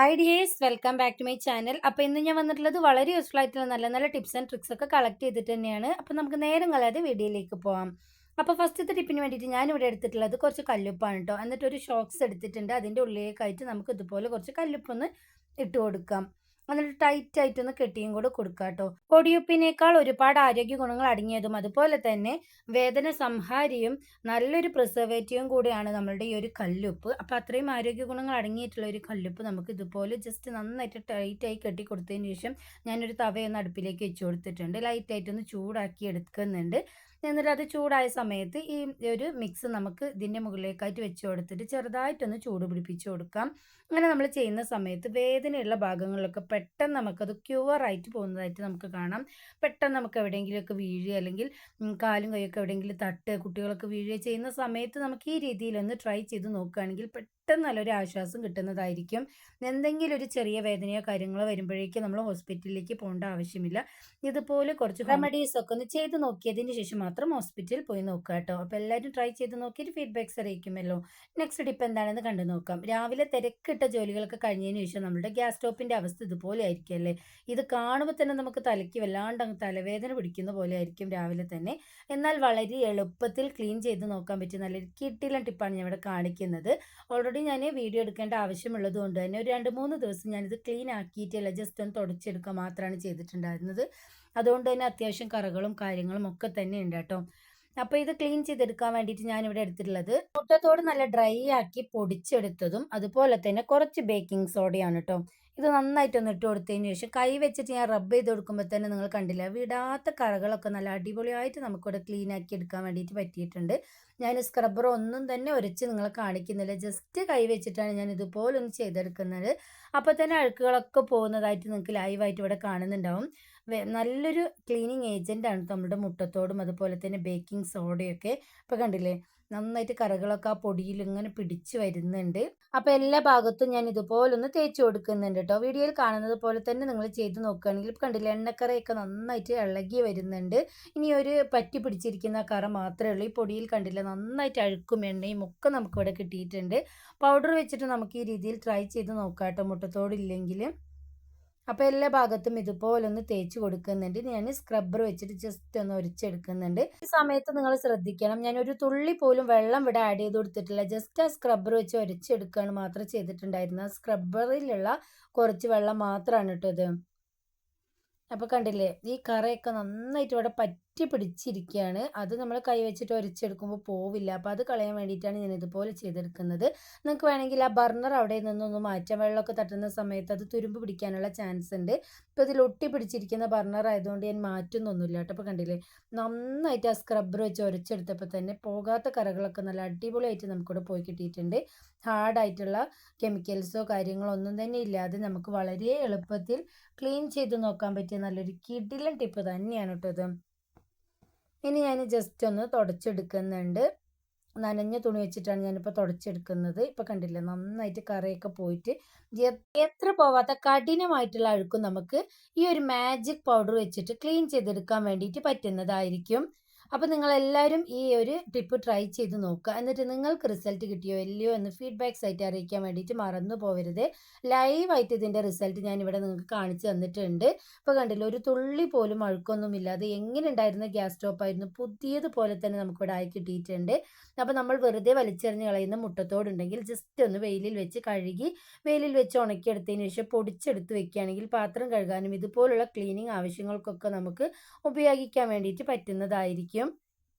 Hi dears, welcome back to my channel. അപ്പോൾ ഇന്ന് ഞാൻ വന്നിട്ടുള്ളത് വളരെ യൂസ്ഫുൾ ആയിട്ടുള്ള നല്ല നല്ല ടിപ്സ് ആൻഡ് ട്രിക്സ് ഒക്കെ കളക്ട് ചെയ്തിട്ട് തന്നെയാണ്. അപ്പോൾ നമുക്ക് നേരം കളയാതെ വീഡിയോയിലേക്ക് പോകാം. അപ്പോൾ ഫസ്റ്റത്തെ ടിപ്പിന് വേണ്ടിയിട്ട് ഞാനിവിടെ എടുത്തിട്ടുള്ളത് കുറച്ച് കല്ലുപ്പാണ് കേട്ടോ. എന്നിട്ട് ഒരു ഷോക്സ് എടുത്തിട്ടുണ്ട്. അതിൻ്റെ ഉള്ളിലേക്കായിട്ട് നമുക്ക് ഇതുപോലെ കുറച്ച് കല്ലുപ്പൊന്ന് ഇട്ട് കൊടുക്കാം. എന്നിട്ട് ടൈറ്റ് ആയിട്ടൊന്ന് കെട്ടിയും കൂടെ കൊടുക്കുക കേട്ടോ. പൊടിയുപ്പിനേക്കാൾ ഒരുപാട് ആരോഗ്യ ഗുണങ്ങൾ അടങ്ങിയതും അതുപോലെ തന്നെ വേദന സംഹാരിയും നല്ലൊരു പ്രിസർവേറ്റീവും കൂടിയാണ് നമ്മളുടെ ഈ ഒരു കല്ലുപ്പ്. അപ്പോൾ അത്രയും ആരോഗ്യ ഗുണങ്ങൾ അടങ്ങിയിട്ടുള്ള ഒരു കല്ലുപ്പ് നമുക്ക് ഇതുപോലെ ജസ്റ്റ് നന്നായിട്ട് ടൈറ്റായി കെട്ടി കൊടുത്തതിന് ശേഷം ഞാനൊരു തവയൊന്ന് അടുപ്പിലേക്ക് വെച്ച് കൊടുത്തിട്ടുണ്ട്. ലൈറ്റായിട്ടൊന്ന് ചൂടാക്കി എടുക്കുന്നുണ്ട്. എന്നിട്ട് അത് ചൂടായ സമയത്ത് ഈ ഒരു മിക്സ് നമുക്ക് ഇതിൻ്റെ മുകളിലേക്കായിട്ട് വെച്ച് കൊടുത്തിട്ട് ചെറുതായിട്ടൊന്ന് ചൂട് പിടിപ്പിച്ച് കൊടുക്കാം. അങ്ങനെ നമ്മൾ ചെയ്യുന്ന സമയത്ത് വേദനയുള്ള ഭാഗങ്ങളിലൊക്കെ പെട്ടെന്ന് നമുക്കത് ക്യൂറായിട്ട് പോകുന്നതായിട്ട് നമുക്ക് കാണാം. പെട്ടെന്ന് നമുക്ക് എവിടെയെങ്കിലുമൊക്കെ വീഴുക അല്ലെങ്കിൽ കാലും കൈയൊക്കെ എവിടെയെങ്കിലും തട്ട് കുട്ടികളൊക്കെ വീഴുക ചെയ്യുന്ന സമയത്ത് നമുക്ക് ഈ രീതിയിലൊന്ന് ട്രൈ ചെയ്ത് നോക്കുകയാണെങ്കിൽ പെട്ടെന്ന് നല്ലൊരു ആശ്വാസം കിട്ടുന്നതായിരിക്കും. എന്തെങ്കിലും ഒരു ചെറിയ വേദനയോ കാര്യങ്ങളോ വരുമ്പോഴേക്കും നമ്മൾ ഹോസ്പിറ്റലിലേക്ക് പോകേണ്ട ആവശ്യമില്ല. ഇതുപോലെ കുറച്ച് റെമഡീസ് ഒക്കെ ഒന്ന് ചെയ്ത് നോക്കിയതിന് ശേഷം മാത്രം ഹോസ്പിറ്റലിൽ പോയി നോക്കുക കേട്ടോ. അപ്പോൾ എല്ലാവരും ട്രൈ ചെയ്ത് നോക്കിയിട്ട് ഫീഡ്ബാക്ക്സ് അറിയിക്കുമല്ലോ. നെക്സ്റ്റ് ടിപ്പ് എന്താണെന്ന് കണ്ടു നോക്കാം. രാവിലെ തിരക്കിട്ട ജോലികളൊക്കെ കഴിഞ്ഞതിന് ശേഷം നമ്മുടെ ഗ്യാസ് സ്റ്റോപ്പിൻ്റെ അവസ്ഥ ഇതുപോലെ ആയിരിക്കും അല്ലേ. ഇത് കാണുമ്പോൾ തന്നെ നമുക്ക് തലയ്ക്ക് വല്ലാണ്ട് അങ്ങ് തലവേദന പിടിക്കുന്ന പോലെ ആയിരിക്കും രാവിലെ തന്നെ. എന്നാൽ വളരെ എളുപ്പത്തിൽ ക്ലീൻ ചെയ്ത് നോക്കാൻ പറ്റിയ നല്ലൊരു കിട്ടില്ല ടിപ്പാണ് ഞാൻ ഇവിടെ കാണിക്കുന്നത്. ഓൾറെഡി ഞാൻ വീഡിയോ എടുക്കേണ്ട ആവശ്യമുള്ളത് കൊണ്ട് തന്നെ ഒരു 2-3 ദിവസം ഞാനിത് ക്ലീൻ ആക്കിയിട്ടില്ല, ജസ്റ്റ് ഒന്ന് തുടച്ചെടുക്കുക മാത്രമാണ് ചെയ്തിട്ടുണ്ടായിരുന്നത്. അതുകൊണ്ട് തന്നെ അത്യാവശ്യം കറകളും കാര്യങ്ങളും ഒക്കെ തന്നെ ഉണ്ട് കേട്ടോ. അപ്പോൾ ഇത് ക്ലീൻ ചെയ്തെടുക്കാൻ വേണ്ടിയിട്ട് ഞാനിവിടെ എടുത്തിട്ടുള്ളത് മുട്ടത്തോട് നല്ല ഡ്രൈ ആക്കി പൊടിച്ചെടുത്തതും അതുപോലെ തന്നെ കുറച്ച് ബേക്കിംഗ് സോഡയാണ് കേട്ടോ. ഇത് നന്നായിട്ടൊന്ന് ഇട്ട് കൊടുത്തതിന് ശേഷം കൈ വെച്ചിട്ട് ഞാൻ റബ്ബ് ചെയ്ത് കൊടുക്കുമ്പോൾ തന്നെ നിങ്ങൾ കണ്ടില്ല, വിടാത്ത കറകളൊക്കെ നല്ല അടിപൊളിയായിട്ട് നമുക്കിവിടെ ക്ലീൻ ആക്കി എടുക്കാൻ വേണ്ടിയിട്ട് പറ്റിയിട്ടുണ്ട്. ഞാൻ സ്ക്രബ്ബർ ഒന്നും തന്നെ ഉരച്ച് നിങ്ങളെ കാണിക്കുന്നില്ല, ജസ്റ്റ് കൈ വെച്ചിട്ടാണ് ഞാൻ ഇതുപോലെ ഒന്ന് ചെയ്തെടുക്കുന്നത്. അപ്പോൾ തന്നെ അഴുക്കുകളൊക്കെ പോകുന്നതായിട്ട് നിങ്ങൾക്ക് ലൈവായിട്ട് ഇവിടെ കാണുന്നുണ്ടാവും. നല്ലൊരു ക്ലീനിങ് ഏജൻ്റാണ് നമ്മുടെ മുട്ടത്തോടും അതുപോലെ തന്നെ ബേക്കിംഗ് സോഡയൊക്കെ. ഇപ്പോൾ കണ്ടില്ലേ, നന്നായിട്ട് കറകളൊക്കെ ആ പൊടിയിൽ ഇങ്ങനെ പിടിച്ച് വരുന്നുണ്ട്. അപ്പോൾ എല്ലാ ഭാഗത്തും ഞാൻ ഇതുപോലൊന്ന് തേച്ച് കൊടുക്കുന്നുണ്ട് കേട്ടോ. വീഡിയോയിൽ കാണുന്നത് പോലെ തന്നെ നിങ്ങൾ ചെയ്ത് നോക്കുകയാണെങ്കിൽ ഇപ്പോൾ കണ്ടില്ലേ, എണ്ണക്കറയൊക്കെ നന്നായിട്ട് ഇളകി വരുന്നുണ്ട്. ഇനി ഒരു പറ്റി പിടിച്ചിരിക്കുന്ന കറ മാത്രമേ ഉള്ളൂ. ഈ പൊടിയിൽ കണ്ടില്ല, നന്നായിട്ട് അഴുക്കും എണ്ണയും ഒക്കെ നമുക്കിവിടെ കിട്ടിയിട്ടുണ്ട്. പൗഡർ വെച്ചിട്ട് നമുക്ക് ഈ രീതിയിൽ ട്രൈ ചെയ്ത് നോക്കാം കേട്ടോ, മുട്ടത്തോടില്ലെങ്കിൽ. അപ്പോൾ എല്ലാ ഭാഗത്തും ഇതുപോലൊന്ന് തേച്ച് കൊടുക്കുന്നുണ്ട്. ഞാൻ സ്ക്രബ്ബർ വെച്ചിട്ട് ജസ്റ്റ് ഒന്ന് ഒരിച്ചെടുക്കുന്നുണ്ട്. ഈ സമയത്ത് നിങ്ങൾ ശ്രദ്ധിക്കണം, ഞാനൊരു തുള്ളി പോലും വെള്ളം ഇവിടെ ആഡ് ചെയ്ത് കൊടുത്തിട്ടില്ല. ജസ്റ്റ് ആ സ്ക്രബ്ബർ വെച്ച് ഒരിച്ചെടുക്കുകയാണ് മാത്രം ചെയ്തിട്ടുണ്ടായിരുന്നത്. സ്ക്രബ്ബറിലുള്ള കുറച്ച് വെള്ളം മാത്രമാണ് കേട്ടോ ഇത്. അപ്പോൾ കണ്ടില്ലേ, ഈ കറയൊക്കെ നന്നായിട്ട് ഇവിടെ പറ്റി പിടിച്ചിരിക്കുകയാണ്. അത് നമ്മൾ കൈ വെച്ചിട്ട് ഒരച്ചെടുക്കുമ്പോൾ പോവില്ല. അപ്പോൾ അത് കളയാൻ വേണ്ടിയിട്ടാണ് ഞാൻ ഇതുപോലെ ചെയ്തെടുക്കുന്നത്. നിങ്ങൾക്ക് വേണമെങ്കിൽ ആ ബർണർ അവിടെ നിന്നൊന്ന് മാറ്റാം. വെള്ളമൊക്കെ തട്ടുന്ന സമയത്ത് അത് തുരുമ്പ് പിടിക്കാനുള്ള ചാൻസ് ഉണ്ട്. ഇപ്പോൾ ഇതിൽ ഒട്ടി പിടിച്ചിരിക്കുന്ന ബർണർ ആയതുകൊണ്ട് ഞാൻ മാറ്റുന്നൊന്നുമില്ല കേട്ടോ. അപ്പോൾ കണ്ടില്ലേ, നന്നായിട്ട് ആ സ്ക്രബ്ബർ വെച്ച് ഒരച്ചെടുത്തപ്പോൾ തന്നെ പോകാത്ത കറകളൊക്കെ നല്ല അടിപൊളിയായിട്ട് നമുക്കിവിടെ പോയി കിട്ടിയിട്ടുണ്ട്. ഹാർഡായിട്ടുള്ള കെമിക്കൽസോ കാര്യങ്ങളോ ഒന്നും തന്നെ ഇല്ലാതെ നമുക്ക് വളരെ എളുപ്പത്തിൽ ക്ലീൻ ചെയ്ത് നോക്കാൻ പറ്റിയ നല്ലൊരു കിടിലൻ ടിപ്പ് തന്നെയാണ് കേട്ടോ ഇത്. ഇനി ഞാൻ ജസ്റ്റ് ഒന്ന് തുടച്ചെടുക്കുന്നുണ്ട്. നനഞ്ഞ തുണി വെച്ചിട്ടാണ് ഞാനിപ്പോൾ തുടച്ചെടുക്കുന്നത്. ഇപ്പോൾ കണ്ടില്ലേ, നന്നായിട്ട് കറയൊക്കെ പോയിട്ട് എത്ര പോവാത്ത കഠിനമായിട്ടുള്ള അഴുക്കും നമുക്ക് ഈ ഒരു മാജിക് പൗഡർ വെച്ചിട്ട് ക്ലീൻ ചെയ്തെടുക്കാൻ വേണ്ടിയിട്ട് പറ്റുന്നതായിരിക്കും. അപ്പോൾ നിങ്ങളെല്ലാവരും ഈ ഒരു ടിപ്പ് ട്രൈ ചെയ്ത് നോക്കുക. എന്നിട്ട് നിങ്ങൾക്ക് റിസൾട്ട് കിട്ടിയോ ഇല്ലയോ എന്ന് ഫീഡ്ബാക്ക്സ് ആയിട്ട് അറിയിക്കാൻ വേണ്ടിയിട്ട് മറന്നു പോകരുത്. ലൈവായിട്ട് ഇതിൻ്റെ റിസൾട്ട് ഞാനിവിടെ നിങ്ങൾക്ക് കാണിച്ചു തന്നിട്ടുണ്ട്. ഇപ്പോൾ കണ്ടില്ല, ഒരു തുള്ളി പോലും അഴുക്കൊന്നുമില്ലാതെ എങ്ങനെ ഉണ്ടായിരുന്ന ഗ്യാസ് സ്റ്റോപ്പായിരുന്നു പുതിയതുപോലെ തന്നെ നമുക്കിവിടെ ആയി കിട്ടിയിട്ടുണ്ട്. അപ്പോൾ നമ്മൾ വെറുതെ വലിച്ചെറിഞ്ഞ് കളയുന്ന മുട്ടത്തോടുണ്ടെങ്കിൽ ജസ്റ്റ് ഒന്ന് വെയിലിൽ വെച്ച് കഴുകി വെയിലിൽ വെച്ച് ഉണക്കിയെടുത്തതിന് ശേഷം പൊടിച്ചെടുത്ത് വെക്കുകയാണെങ്കിൽ പാത്രം കഴുകാനും ഇതുപോലുള്ള ക്ലീനിങ് ആവശ്യങ്ങൾക്കൊക്കെ നമുക്ക് ഉപയോഗിക്കാൻ വേണ്ടിയിട്ട് പറ്റുന്നതായിരിക്കും.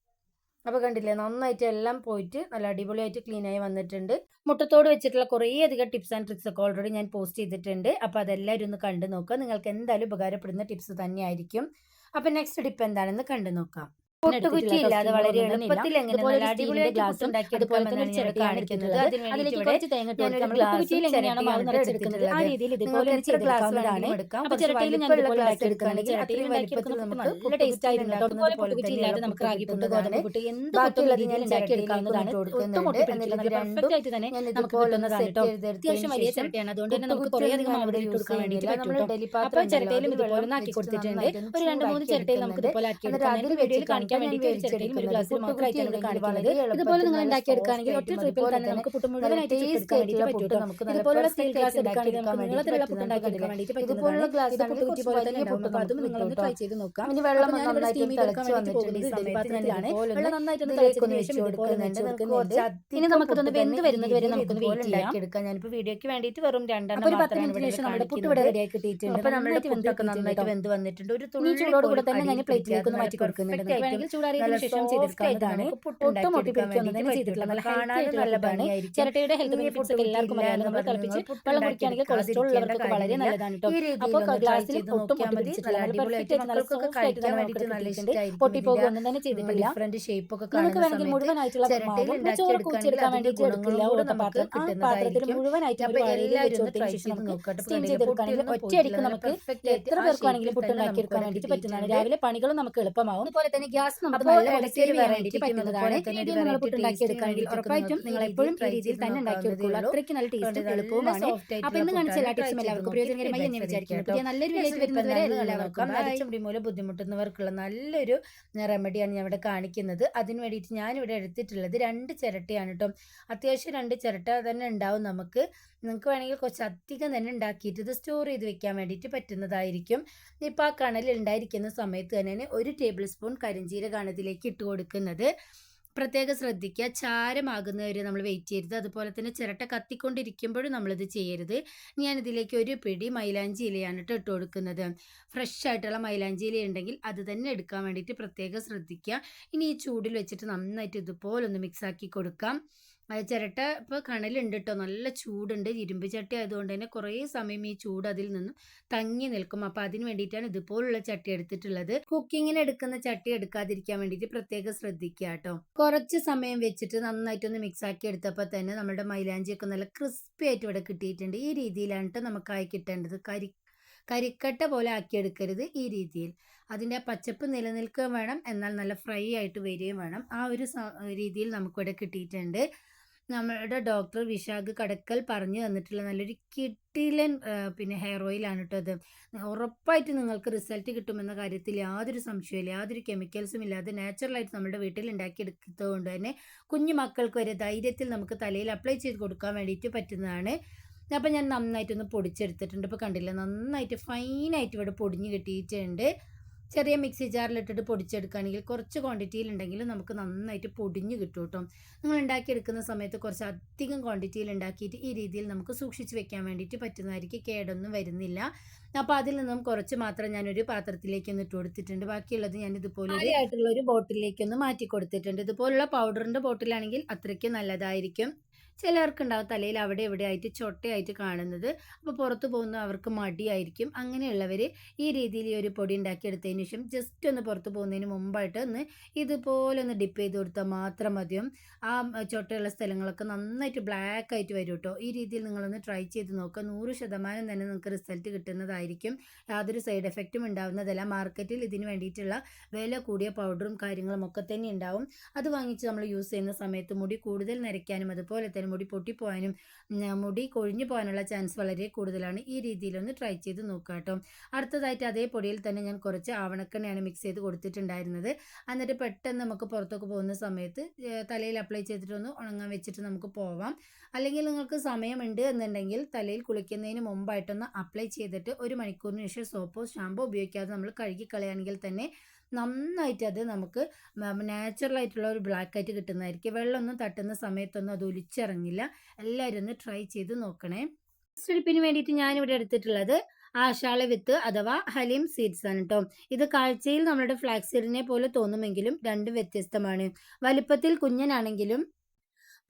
അപ്പോൾ കണ്ടില്ലേ, നന്നായിട്ട് എല്ലാം പോയിട്ട് നല്ല അടിപൊളിയായിട്ട് ക്ലീനായി വന്നിട്ടുണ്ട്. മുട്ടത്തോട് വെച്ചിട്ടുള്ള കുറേയധികം ടിപ്സ് ആൻഡ് ട്രിക്സ് ഒക്കെ ഓൾറെഡി ഞാൻ പോസ്റ്റ് ചെയ്തിട്ടുണ്ട്. അപ്പോൾ അതെല്ലാവരും ഒന്ന് കണ്ടു നോക്കുക. നിങ്ങൾക്ക് എന്തായാലും ഉപകാരപ്പെടുന്ന ടിപ്സ് തന്നെയായിരിക്കും. അപ്പോൾ നെക്സ്റ്റ് ടിപ്പ് എന്താണെന്ന് കണ്ടു നോക്കാം. പൊട്ടുകുറ്റിയില്ലാതെ വളരെ എളുപ്പത്തിൽ എങ്ങനെ നല്ല അടിപൊളിയായിട്ട് ഗ്ലാസ് ഉണ്ടാക്കിയെടുക്കാമെന്നാണ് ഞാൻ കാണിക്കുന്നത്. അതിലേക്ക് കുറച്ച് തേങ്ങ ഇട്ട് കൊടുക്കാം. നമ്മൾ കുറ്റിയിൽ എങ്ങനെയാണോ മാവ് നിറച്ചെടുക്കുന്നത് ആ രീതിയിൽ ഇതുപോലെ ചെയ്തെടുക്കാവുന്നതാണ്. അപ്പോൾ ചിരട്ടയിൽ ഞാൻ ഇതുപോലെ ഉണ്ടാക്കിയെടുക്കുകയാണെങ്കിൽ ചിരട്ടയിൽ ഉണ്ടാക്കിയെടുക്കുന്നത് നമുക്ക് നല്ല ടേസ്റ്റ് ആയിരുന്നു. അതുപോലെ പൊട്ടുകുറ്റിയില്ലാതെ നമുക്ക് റാഗിപ്പുട്ട്, ഗോതമ്പ് പുട്ട് എന്ത് പുട്ടും രീതിയിൽ ഉണ്ടാക്കിയെടുക്കാവുന്നതാണ്. ഒട്ടും പൊട്ടിപ്പിടിക്കില്ല, നല്ല പെർഫെക്റ്റ് ആയിട്ട് തന്നെ നമുക്ക് കിട്ടുന്നതാണ് കേട്ടോ. അത്യാവശ്യം വലിയ ചിരട്ടയാണ്, അതുകൊണ്ട് തന്നെ നമുക്ക് കുറേ അധികം മാവ് ഇട്ട് കൊടുക്കാൻ വേണ്ടിയിട്ട് പറ്റും കേട്ടോ. അപ്പോൾ ചിരട്ടയിലും ഇതുപോലെ ആക്കി കൊടുത്തിട്ടുണ്ട്. ഒരു 2-3 ചിരട്ടയിൽ നമുക്ക് ഇതുപോലെ ആക്കി എടുക്കാം. വീഡിയോയിൽ വേവിക്കാൻ വേണ്ടിയിട്ട് ഒരു ചെറിയ ഒരു ഗ്ലാസ്സിൽ മാത്രമായിട്ടാണ് കാണിക്കുന്നത്. ഇതുപോലെ നിങ്ങൾ ഉണ്ടാക്കിയെടുക്കുകയാണെങ്കിൽ ഒറ്റ ട്രിപ്പിൽ തന്നെ നമുക്ക് പുട്ട് മുഴുവനായിട്ട് ചുട്ടെടുക്കാൻ വേണ്ടിയിട്ട് പറ്റും. ഇതുപോലുള്ള സ്റ്റീൽ ഗ്ലാസ് എടുക്കുകയാണെങ്കിൽ നമുക്ക് നീളത്തിലുള്ള പുട്ട് ഉണ്ടാക്കിയെടുക്കാൻ വേണ്ടിയിട്ട് പറ്റുന്നതാണ്. ഇത് പുട്ടുകുറ്റി പോലെ തന്നെ ഉണ്ടാവും. അപ്പോൾ അതും നിങ്ങളൊന്ന് ട്രൈ ചെയ്ത് നോക്കാം. ഇനി വെള്ളം നന്നായിട്ട് സ്റ്റീം ചെയ്തെടുക്കാൻ വേണ്ടിയിട്ട് പോകുന്നത് ഇഡ്ഡലി പാത്രത്തിലാണ്. വെള്ളം നന്നായിട്ടൊന്ന് തിളച്ചതിന് ശേഷം ഇതുപോലെ വെച്ച് കൊടുക്കുന്നുണ്ട്. ഇനി നമുക്കതൊന്ന് വെന്ത് വരുന്നത് വരെ നമുക്കൊന്ന് വെയിറ്റ് ചെയ്യാം. ഞാനിപ്പോൾ വീഡിയോയ്ക്ക് വേണ്ടിയിട്ട് വെറും 2 ഒരു 10 മിനിറ്റിന് ശേഷം നമ്മുടെ പുട്ട് ഇവിടെ റെഡി ആയി കിട്ടിയിട്ടുണ്ട്. അപ്പോൾ നമ്മുടെ പുട്ടൊക്കെ നന്നായിട്ട് വെന്ത് വന്നിട്ടുണ്ട്. ഒരു തുള്ളി ചൂടോട് കൂടെ തന്നെ ഞാൻ പ്ലേറ്റിലേക്ക് ഒന്ന് മാറ്റി കൊടുക്കുന്നുണ്ട്. വേണമെങ്കിൽ ചൂടാറിയതിനു ശേഷം ചെയ്തെടുക്കാവുന്നതാണ്. ഒട്ടും ഒട്ടിപ്പിടിക്കൊന്നും തന്നെ ചെയ്തിട്ടില്ല. നല്ല ഹെൽത്തി ആയിട്ടുള്ള ചിരട്ടയുടെ ഹെൽത്ത് ബെനിഫിറ്റ്സ് ഒക്കെ എല്ലാവർക്കും അറിയാലോ. നമ്മൾ തിളപ്പിച്ച് വെള്ളം കുടിക്കുകയാണെങ്കിൽ കൊളസ്ട്രോൾ ഉള്ളവർക്കൊക്കെ വളരെ നല്ലതാണ് കേട്ടോ. അപ്പോൾ ഗ്ലാസ്സിൽ ഒട്ടും ഒട്ടിപ്പിടിച്ചിട്ടില്ല. പെർഫെക്റ്റ് ആയിട്ട് നല്ല സോഫ്റ്റ് ആയിട്ട് തന്നെ നമുക്ക് കിട്ടിയിട്ടുണ്ട്. പൊട്ടിപ്പോകുകയൊന്നും തന്നെ ചെയ്തിട്ടില്ല. നമുക്ക് വേണമെങ്കിൽ മുഴുവനായിട്ടുള്ള ചോറ് കുഴിച്ചെടുക്കാൻ വേണ്ടിയിട്ട് എടുക്കില്ല. ഓടുന്ന പാത്രം ആ പാത്രത്തിൽ മുഴുവനായിട്ട് സ്റ്റീം ചെയ്തെടുക്കുകയാണെങ്കിൽ ഒറ്റയടിക്ക് നമുക്ക് എത്ര പേർക്കാണെങ്കിലും പുട്ടുണ്ടാക്കിയെടുക്കാൻ വേണ്ടിയിട്ട് പറ്റുന്നതാണ്. രാവിലെ പണികളും നമുക്ക് എളുപ്പമാവും. അതുപോലെ തന്നെ ഗ്യാസ് നമുക്ക് നല്ല ഇടയ്ക്ക് വേണ്ടിയിട്ട് പറ്റുന്നതാണ്. നിങ്ങൾ പുട്ടുണ്ടാക്കിയെടുക്കുകയാണെങ്കിൽ ഉറപ്പായിട്ടും നിങ്ങൾ എപ്പോഴും ഈ രീതിയിൽ തന്നെ ഉണ്ടാക്കിയെടുക്കുള്ളൂ. അത്രയ്ക്ക് നല്ല ടേസ്റ്റ് എളുപ്പവുമാണ്. അപ്പോൾ ഇന്ന് കാണിച്ച എല്ലാ ടിപ്സും എല്ലാവർക്കും പ്രയോജനകരമായി എന്ന് വിചാരിക്കുന്നു. പുതിയ നല്ലൊരു വീഡിയോ വരുന്നതുവരെ എല്ലാവർക്കും അരച്ചുമുടി മൂലം ബുദ്ധിമുട്ടുന്നവർക്കുള്ള നല്ലൊരു റെമഡിയാണ് ഞാൻ ഇവിടെ കാണിക്കുന്നത്. അതിന് വേണ്ടിയിട്ട് ഞാനിവിടെ എടുത്തിട്ടുള്ളത് 2 ചിരട്ടയാണ് കേട്ടോ. അത്യാവശ്യം 2 ചിരട്ട തന്നെ ഉണ്ടാവും. നിങ്ങൾക്ക് വേണമെങ്കിൽ കുറച്ച് അധികം തന്നെ ഉണ്ടാക്കിയിട്ട് ഇത് സ്റ്റോർ ചെയ്ത് വെക്കാൻ വേണ്ടിയിട്ട് പറ്റുന്നതായിരിക്കും. ഇപ്പോൾ ആ കണൽ ഉണ്ടായിരിക്കുന്ന സമയത്ത് തന്നെ 1 ടേബിൾ സ്പൂൺ കരിഞ്ജീരകമാണ് ഇതിലേക്ക് ഇട്ട് കൊടുക്കുന്നത്. പ്രത്യേകം ശ്രദ്ധിക്കുക, ചാരമാകുന്നവരെ നമ്മൾ വെയിറ്റ് ചെയ്യരുത്. അതുപോലെ തന്നെ ചിരട്ട കത്തിക്കൊണ്ടിരിക്കുമ്പോഴും നമ്മളിത് ചെയ്യരുത്. ഞാനിതിലേക്ക് 1 പിടി മൈലാഞ്ചി ഇലയാണ് ഇട്ട് കൊടുക്കുന്നത്. ഫ്രഷ് ആയിട്ടുള്ള മൈലാഞ്ചി ഇല ഉണ്ടെങ്കിൽ അത് തന്നെ എടുക്കാൻ വേണ്ടിയിട്ട് പ്രത്യേകം ശ്രദ്ധിക്കുക. ഇനി ഈ ചൂടിൽ വെച്ചിട്ട് നന്നായിട്ട് ഇതുപോലൊന്ന് മിക്സാക്കി കൊടുക്കാം. ചിരട്ട ഇപ്പോൾ കണലുണ്ട് കേട്ടോ, നല്ല ചൂടുണ്ട്. ഇരുമ്പ് ചട്ടി ആയതുകൊണ്ട് തന്നെ കുറേ സമയം ഈ ചൂട് അതിൽ നിന്നും തങ്ങി നിൽക്കും. അപ്പോൾ അതിന് വേണ്ടിയിട്ടാണ് ഇതുപോലുള്ള ചട്ടി എടുത്തിട്ടുള്ളത്. കുക്കിങ്ങിന് എടുക്കുന്ന ചട്ടി എടുക്കാതിരിക്കാൻ വേണ്ടിയിട്ട് പ്രത്യേകം ശ്രദ്ധിക്കുക കേട്ടോ. കുറച്ച് സമയം വെച്ചിട്ട് നന്നായിട്ടൊന്ന് മിക്സാക്കി എടുത്തപ്പോൾ തന്നെ നമ്മുടെ മൈലാഞ്ചിയൊക്കെ നല്ല ക്രിസ്പി ആയിട്ട് ഇവിടെ കിട്ടിയിട്ടുണ്ട്. ഈ രീതിയിലാണ് കേട്ടോ നമുക്കായി കിട്ടേണ്ടത്. കരിക്കട്ട പോലെ ആക്കിയെടുക്കരുത്. ഈ രീതിയിൽ അതിൻ്റെ ആ പച്ചപ്പ് നിലനിൽക്കുകയും വേണം, എന്നാൽ നല്ല ഫ്രൈ ആയിട്ട് വരികയും വേണം. ആ ഒരു രീതിയിൽ നമുക്കിവിടെ കിട്ടിയിട്ടുണ്ട്. നമ്മളുടെ ഡോക്ടർ വിശാഖ് കടക്കൽ പറഞ്ഞു തന്നിട്ടുള്ള നല്ലൊരു കിട്ടിലൻ ഹെയർ ഓയിലാണ് കേട്ടോ അത്. ഉറപ്പായിട്ട് നിങ്ങൾക്ക് റിസൾട്ട് കിട്ടുമെന്ന കാര്യത്തിൽ യാതൊരു സംശയമില്ല. യാതൊരു കെമിക്കൽസും ഇല്ലാതെ നാച്ചുറലായിട്ട് നമ്മുടെ വീട്ടിൽ ഉണ്ടാക്കിയെടുക്കുന്നത് കൊണ്ട് തന്നെ കുഞ്ഞു മക്കൾക്ക് വരെ ധൈര്യത്തിൽ നമുക്ക് തലയിൽ അപ്ലൈ ചെയ്ത് കൊടുക്കാൻ വേണ്ടിയിട്ട് പറ്റുന്നതാണ്. അപ്പോൾ ഞാൻ നന്നായിട്ടൊന്ന് പൊടിച്ചെടുത്തിട്ടുണ്ട്. ഇപ്പോൾ കണ്ടില്ല, നന്നായിട്ട് ഫൈനായിട്ട് ഇവിടെ പൊടിഞ്ഞ് കിട്ടിയിട്ടുണ്ട്. ചെറിയ മിക്സി ജാറിലിട്ടിട്ട് പൊടിച്ചെടുക്കുകയാണെങ്കിൽ കുറച്ച് ക്വാണ്ടിറ്റിയിലുണ്ടെങ്കിൽ നമുക്ക് നന്നായിട്ട് പൊടിഞ്ഞ് കിട്ടും കേട്ടോ. നിങ്ങൾ ഉണ്ടാക്കിയെടുക്കുന്ന സമയത്ത് കുറച്ച് അധികം ക്വാണ്ടിറ്റിയിൽ ഉണ്ടാക്കിയിട്ട് ഈ രീതിയിൽ നമുക്ക് സൂക്ഷിച്ച് വെക്കാൻ വേണ്ടിയിട്ട് പറ്റുന്നതായിരിക്കും. കേടൊന്നും വരുന്നില്ല. അപ്പോൾ അതിൽ നിന്നും കുറച്ച് മാത്രം ഞാനൊരു പാത്രത്തിലേക്കൊന്ന് ഇട്ട് കൊടുത്തിട്ടുണ്ട്. ബാക്കിയുള്ളത് ഞാൻ ഇതുപോലെ ആയിട്ടുള്ള ഒരു ബോട്ടിലേക്കൊന്ന് മാറ്റി കൊടുത്തിട്ടുണ്ട്. ഇതുപോലുള്ള പൗഡറിൻ്റെ ബോട്ടിലാണെങ്കിൽ അത്രയ്ക്ക് നല്ലതായിരിക്കും. ചിലർക്കുണ്ടാവും തലയിൽ അവിടെ എവിടെ ആയിട്ട് ചൊട്ടയായിട്ട് കാണുന്നത്. അപ്പോൾ പുറത്ത് പോകുന്ന അവർക്ക് മടിയായിരിക്കും. അങ്ങനെയുള്ളവർ ഈ രീതിയിൽ ഈ ഒരു പൊടി ഉണ്ടാക്കിയെടുത്തതിന് ശേഷം ജസ്റ്റ് ഒന്ന് പുറത്ത് പോകുന്നതിന് മുമ്പായിട്ട് ഇതുപോലെ ഒന്ന് ഡിപ്പ് ചെയ്ത് കൊടുത്താൽ മാത്രം മതിയും. ആ ചൊട്ടയുള്ള സ്ഥലങ്ങളൊക്കെ നന്നായിട്ട് ബ്ലാക്ക് ആയിട്ട് വരും കേട്ടോ. ഈ രീതിയിൽ നിങ്ങളൊന്ന് ട്രൈ ചെയ്ത് നോക്കുക. 100% തന്നെ നിങ്ങൾക്ക് റിസൾട്ട് കിട്ടുന്നതായിരിക്കും. യാതൊരു സൈഡ് എഫക്റ്റും ഉണ്ടാവുന്നതല്ല. മാർക്കറ്റിൽ ഇതിന് വേണ്ടിയിട്ടുള്ള വില കൂടിയ പൗഡറും കാര്യങ്ങളും ഒക്കെ തന്നെ ഉണ്ടാവും. അത് വാങ്ങിച്ച് നമ്മൾ യൂസ് ചെയ്യുന്ന സമയത്ത് മുടി കൂടുതൽ നരയ്ക്കാനും അതുപോലെ തന്നെ മുടി പൊട്ടിപ്പോകാനും മുടി കൊഴിഞ്ഞു പോകാനുള്ള ചാൻസ് വളരെ കൂടുതലാണ്. ഈ രീതിയിലൊന്ന് ട്രൈ ചെയ്ത് നോക്കുക കേട്ടോ. അടുത്തതായിട്ട് അതേ പൊടിയിൽ തന്നെ ഞാൻ കുറച്ച് ആവണക്കെണ്ണയാണ് മിക്സ് ചെയ്ത് കൊടുത്തിട്ടുണ്ടായിരുന്നത്. എന്നിട്ട് പെട്ടെന്ന് നമുക്ക് പുറത്തൊക്കെ പോകുന്ന സമയത്ത് തലയിൽ അപ്ലൈ ചെയ്തിട്ടൊന്ന് ഉണങ്ങാൻ വെച്ചിട്ട് നമുക്ക് പോവാം. അല്ലെങ്കിൽ നിങ്ങൾക്ക് സമയമുണ്ട് എന്നുണ്ടെങ്കിൽ തലയിൽ കുളിക്കുന്നതിന് മുമ്പായിട്ടൊന്ന് അപ്ലൈ ചെയ്തിട്ട് 1 മണിക്കൂറിന് ശേഷം സോപ്പോ ഷാമ്പോ ഉപയോഗിക്കാതെ നമ്മൾ കഴുകി കളയുകയാണെങ്കിൽ തന്നെ നന്നായിട്ട് അത് നമുക്ക് നാച്ചുറലായിട്ടുള്ള ഒരു ബ്ലാക്ക് ആയിട്ട് കിട്ടുന്നതായിരിക്കും. വെള്ളമൊന്നും തട്ടുന്ന സമയത്തൊന്നും അത് ഒലിച്ചിറങ്ങില്ല. എല്ലാവരും ഒന്ന് ട്രൈ ചെയ്ത് നോക്കണേ. സ്ട്രിപ്പിന് വേണ്ടിയിട്ട് ഞാനിവിടെ എടുത്തിട്ടുള്ളത് ആശാള വിത്ത് അഥവാ ഹലീം സീഡ്സ് ആണ് കേട്ടോ. ഇത് കാഴ്ചയിൽ നമ്മുടെ ഫ്ലാക്സ് സീഡിനെ പോലെ തോന്നുമെങ്കിലും രണ്ടും വ്യത്യസ്തമാണ്. വലുപ്പത്തിൽ കുഞ്ഞനാണെങ്കിലും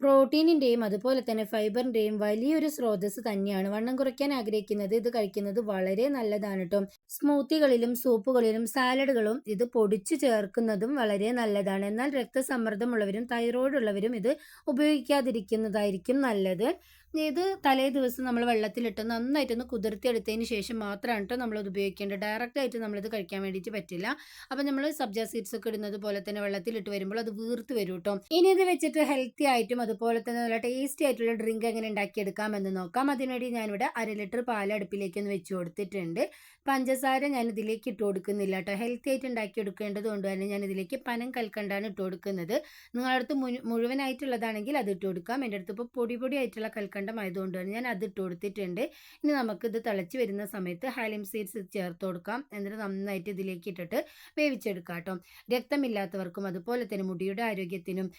പ്രോട്ടീനിൻ്റെയും അതുപോലെ തന്നെ ഫൈബറിൻ്റെയും വലിയൊരു സ്രോതസ് തന്നെയാണ്. വണ്ണം കുറയ്ക്കാൻ ആഗ്രഹിക്കുന്നത് ഇത് കഴിക്കുന്നത് വളരെ നല്ലതാണ് കേട്ടോ. സ്മൂത്തികളിലും സൂപ്പുകളിലും സാലഡുകളും ഇത് പൊടിച്ചു ചേർക്കുന്നതും വളരെ നല്ലതാണ്. എന്നാൽ രക്തസമ്മർദ്ദമുള്ളവരും തൈറോയ്ഡ് ഉള്ളവരും ഇത് ഉപയോഗിക്കാതിരിക്കുന്നതായിരിക്കും നല്ലത്. ഇത് തലേ ദിവസം നമ്മൾ വെള്ളത്തിലിട്ട് നന്നായിട്ടൊന്ന് കുതിർത്തിയെടുത്തതിന് ശേഷം മാത്രമാണ് ട്ടോ നമ്മളത് ഉപയോഗിക്കേണ്ടത്. ഡയറക്റ്റ് ആയിട്ട് നമ്മളിത് കഴിക്കാൻ വേണ്ടിയിട്ട് പറ്റില്ല. അപ്പോൾ നമ്മൾ സബ്ജ സീഡ്സ് ഒക്കെ ഇടുന്നത് പോലെ തന്നെ വെള്ളത്തിലിട്ട് വരുമ്പോൾ അത് വീർത്ത് വരും ട്ടോ. ഇനി ഇത് വെച്ചിട്ട് ഹെൽത്തി ആയിട്ടും അതുപോലെ തന്നെ നല്ല ടേസ്റ്റി ആയിട്ടുള്ള ഡ്രിങ്ക് എങ്ങനെ ഉണ്ടാക്കിയെടുക്കാമെന്ന് നോക്കാം. അതിനുവേണ്ടി ഞാനിവിടെ 1/2 ലിറ്റർ പാൽ അടുപ്പിലേക്കൊന്ന് വെച്ച് കൊടുത്തിട്ടുണ്ട്. പഞ്ചസാര ഞാൻ ഇതിലേക്ക് ഇട്ട് കൊടുക്കുന്നില്ല കേട്ടോ. ഹെൽത്തി ആയിട്ട് ഉണ്ടാക്കിയെടുക്കേണ്ടത് കൊണ്ട് തന്നെ ഞാൻ ഇതിലേക്ക് പനം കൽക്കണ്ടാണ് ഇട്ട് കൊടുക്കുന്നത്. നിങ്ങളുടെ അടുത്ത് മുഴുവനായിട്ടുള്ളതാണെങ്കിൽ അത് ഇട്ട് കൊടുക്കാം. എൻ്റെ അടുത്ത് ഇപ്പോൾ പൊടി ആയിട്ടുള്ള കൽക്കണ്ടം ആയതുകൊണ്ടാണ് ഞാൻ അത് ഇട്ട് കൊടുത്തിട്ടുണ്ട്. ഇനി നമുക്കിത് തിളച്ച് വരുന്ന സമയത്ത് ഹലിം സീഡ്സ് ചേർത്ത് കൊടുക്കാം. എന്നിട്ട് നന്നായിട്ട് ഇതിലേക്ക് ഇട്ടിട്ട് വേവിച്ചെടുക്കാം കേട്ടോ. രക്തമില്ലാത്തവർക്കും അതുപോലെ തന്നെ മുടിയുടെ ആരോഗ്യത്തിനും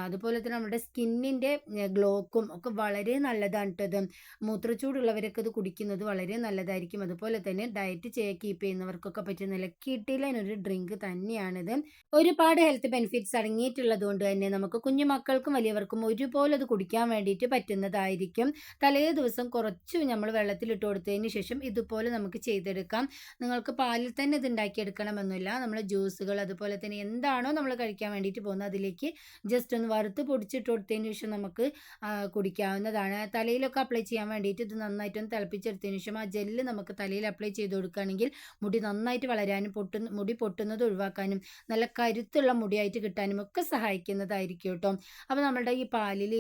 അതുപോലെ തന്നെ നമ്മുടെ സ്കിന്നിൻ്റെ ഗ്ലോക്കും ഒക്കെ വളരെ നല്ലതാണ് കേട്ടോ ഇത്. മൂത്രച്ചൂടുള്ളവരൊക്കെ ഇത് കുടിക്കുന്നത് വളരെ നല്ലതായിരിക്കും. അതുപോലെ തന്നെ ഡയറ്റ് കീപ്പ് ചെയ്യുന്നവർക്കൊക്കെ പറ്റിയ നല്ല കിടിലൻ ഡ്രിങ്ക് തന്നെയാണിത്. ഒരുപാട് ഹെൽത്ത് ബെനിഫിറ്റ്സ് അടങ്ങിയിട്ടുള്ളത് കൊണ്ട് തന്നെ നമുക്ക് കുഞ്ഞുമക്കൾക്കും വലിയവർക്കും ഒരുപോലെ അത് കുടിക്കാൻ വേണ്ടിയിട്ട് പറ്റുന്നതായിരിക്കും. തലേ ദിവസം കുറച്ച് നമ്മൾ വെള്ളത്തിലിട്ട് കൊടുത്തതിന് ശേഷം ഇതുപോലെ നമുക്ക് ചെയ്തെടുക്കാം. നിങ്ങൾക്ക് പാലിൽ തന്നെ ഇത് ഉണ്ടാക്കിയെടുക്കണമെന്നില്ല. നമ്മൾ ജ്യൂസുകൾ അതുപോലെ തന്നെ എന്താണോ നമ്മൾ കഴിക്കാൻ വേണ്ടിയിട്ട് പോകുന്നത് അതിലേക്ക് ജസ്റ്റ് ഒന്ന് വറുത്ത് പൊടിച്ചിട്ട് കൊടുത്തതിന് ശേഷം നമുക്ക് കുടിക്കാവുന്നതാണ്. തലയിലൊക്കെ അപ്ലൈ ചെയ്യാൻ വേണ്ടിയിട്ട് ഇത് നന്നായിട്ടൊന്ന് തിളപ്പിച്ചെടുത്തതിന് ശേഷം ആ ജെല്ല് നമുക്ക് തലയിൽ അപ്ലൈ ചെയ്ത് കൊടുക്കുകയാണെങ്കിൽ മുടി നന്നായിട്ട് വളരാനും മുടി പൊട്ടുന്നത് ഒഴിവാക്കാനും നല്ല കരുത്തുള്ള മുടിയായിട്ട് കിട്ടാനും ഒക്കെ സഹായിക്കുന്നതായിരിക്കും കേട്ടോ. അപ്പോൾ നമ്മളുടെ ഈ പാലിൽ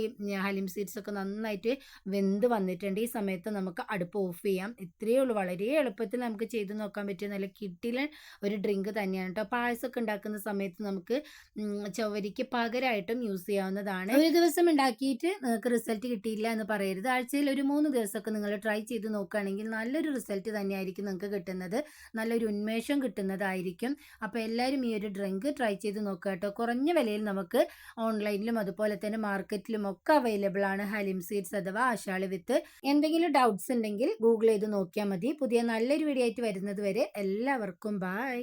ഹലിം സീഡ്സ് ഒക്കെ നന്നായിട്ട് വെന്ത് വന്നിട്ടുണ്ട്. ഈ സമയത്ത് നമുക്ക് അടുപ്പ് ഓഫ് ചെയ്യാം. ഇത്രയേ ഉള്ളൂ. വളരെ എളുപ്പത്തിൽ നമുക്ക് ചെയ്ത് നോക്കാൻ പറ്റിയ നല്ല കിടിലൻ ഡ്രിങ്ക് തന്നെയാണ് കേട്ടോ. പായസമൊക്കെ ഉണ്ടാക്കുന്ന സമയത്ത് നമുക്ക് ചവ്വരിക്ക് പകരമായിട്ടും യൂസ് ചെയ്യാവുന്നതാണ്. ഒരു ദിവസം ഉണ്ടാക്കിയിട്ട് നിങ്ങൾക്ക് റിസൾട്ട് കിട്ടിയില്ല എന്ന് പറയരുത്. ആഴ്ചയിൽ ഒരു 3 ദിവസമൊക്കെ നിങ്ങൾ ട്രൈ ചെയ്ത് നോക്കുകയാണെങ്കിൽ നല്ലൊരു റിസൾട്ട് തന്നെയായിരിക്കും നിങ്ങൾക്ക് കിട്ടുന്നത്. നല്ലൊരു ഉന്മേഷം കിട്ടുന്നതായിരിക്കും. അപ്പോൾ എല്ലാവരും ഈ ഡ്രിങ്ക് ട്രൈ ചെയ്ത് നോക്കുക കേട്ടോ. കുറഞ്ഞ വിലയിൽ നമുക്ക് ഓൺലൈനിലും അതുപോലെ തന്നെ മാർക്കറ്റിലും ഒക്കെ അവൈലബിൾ ആണ് ഹലിം സീഡ്സ് അഥവാ ആശാളി വിത്ത്. എന്തെങ്കിലും ഡൗട്ട്സ് ഉണ്ടെങ്കിൽ ഗൂഗിൾ ചെയ്ത് നോക്കിയാൽ മതി. പുതിയ നല്ലൊരു വീഡിയോ ആയിട്ട് വരുന്നത് വരെ എല്ലാവർക്കും ബൈ.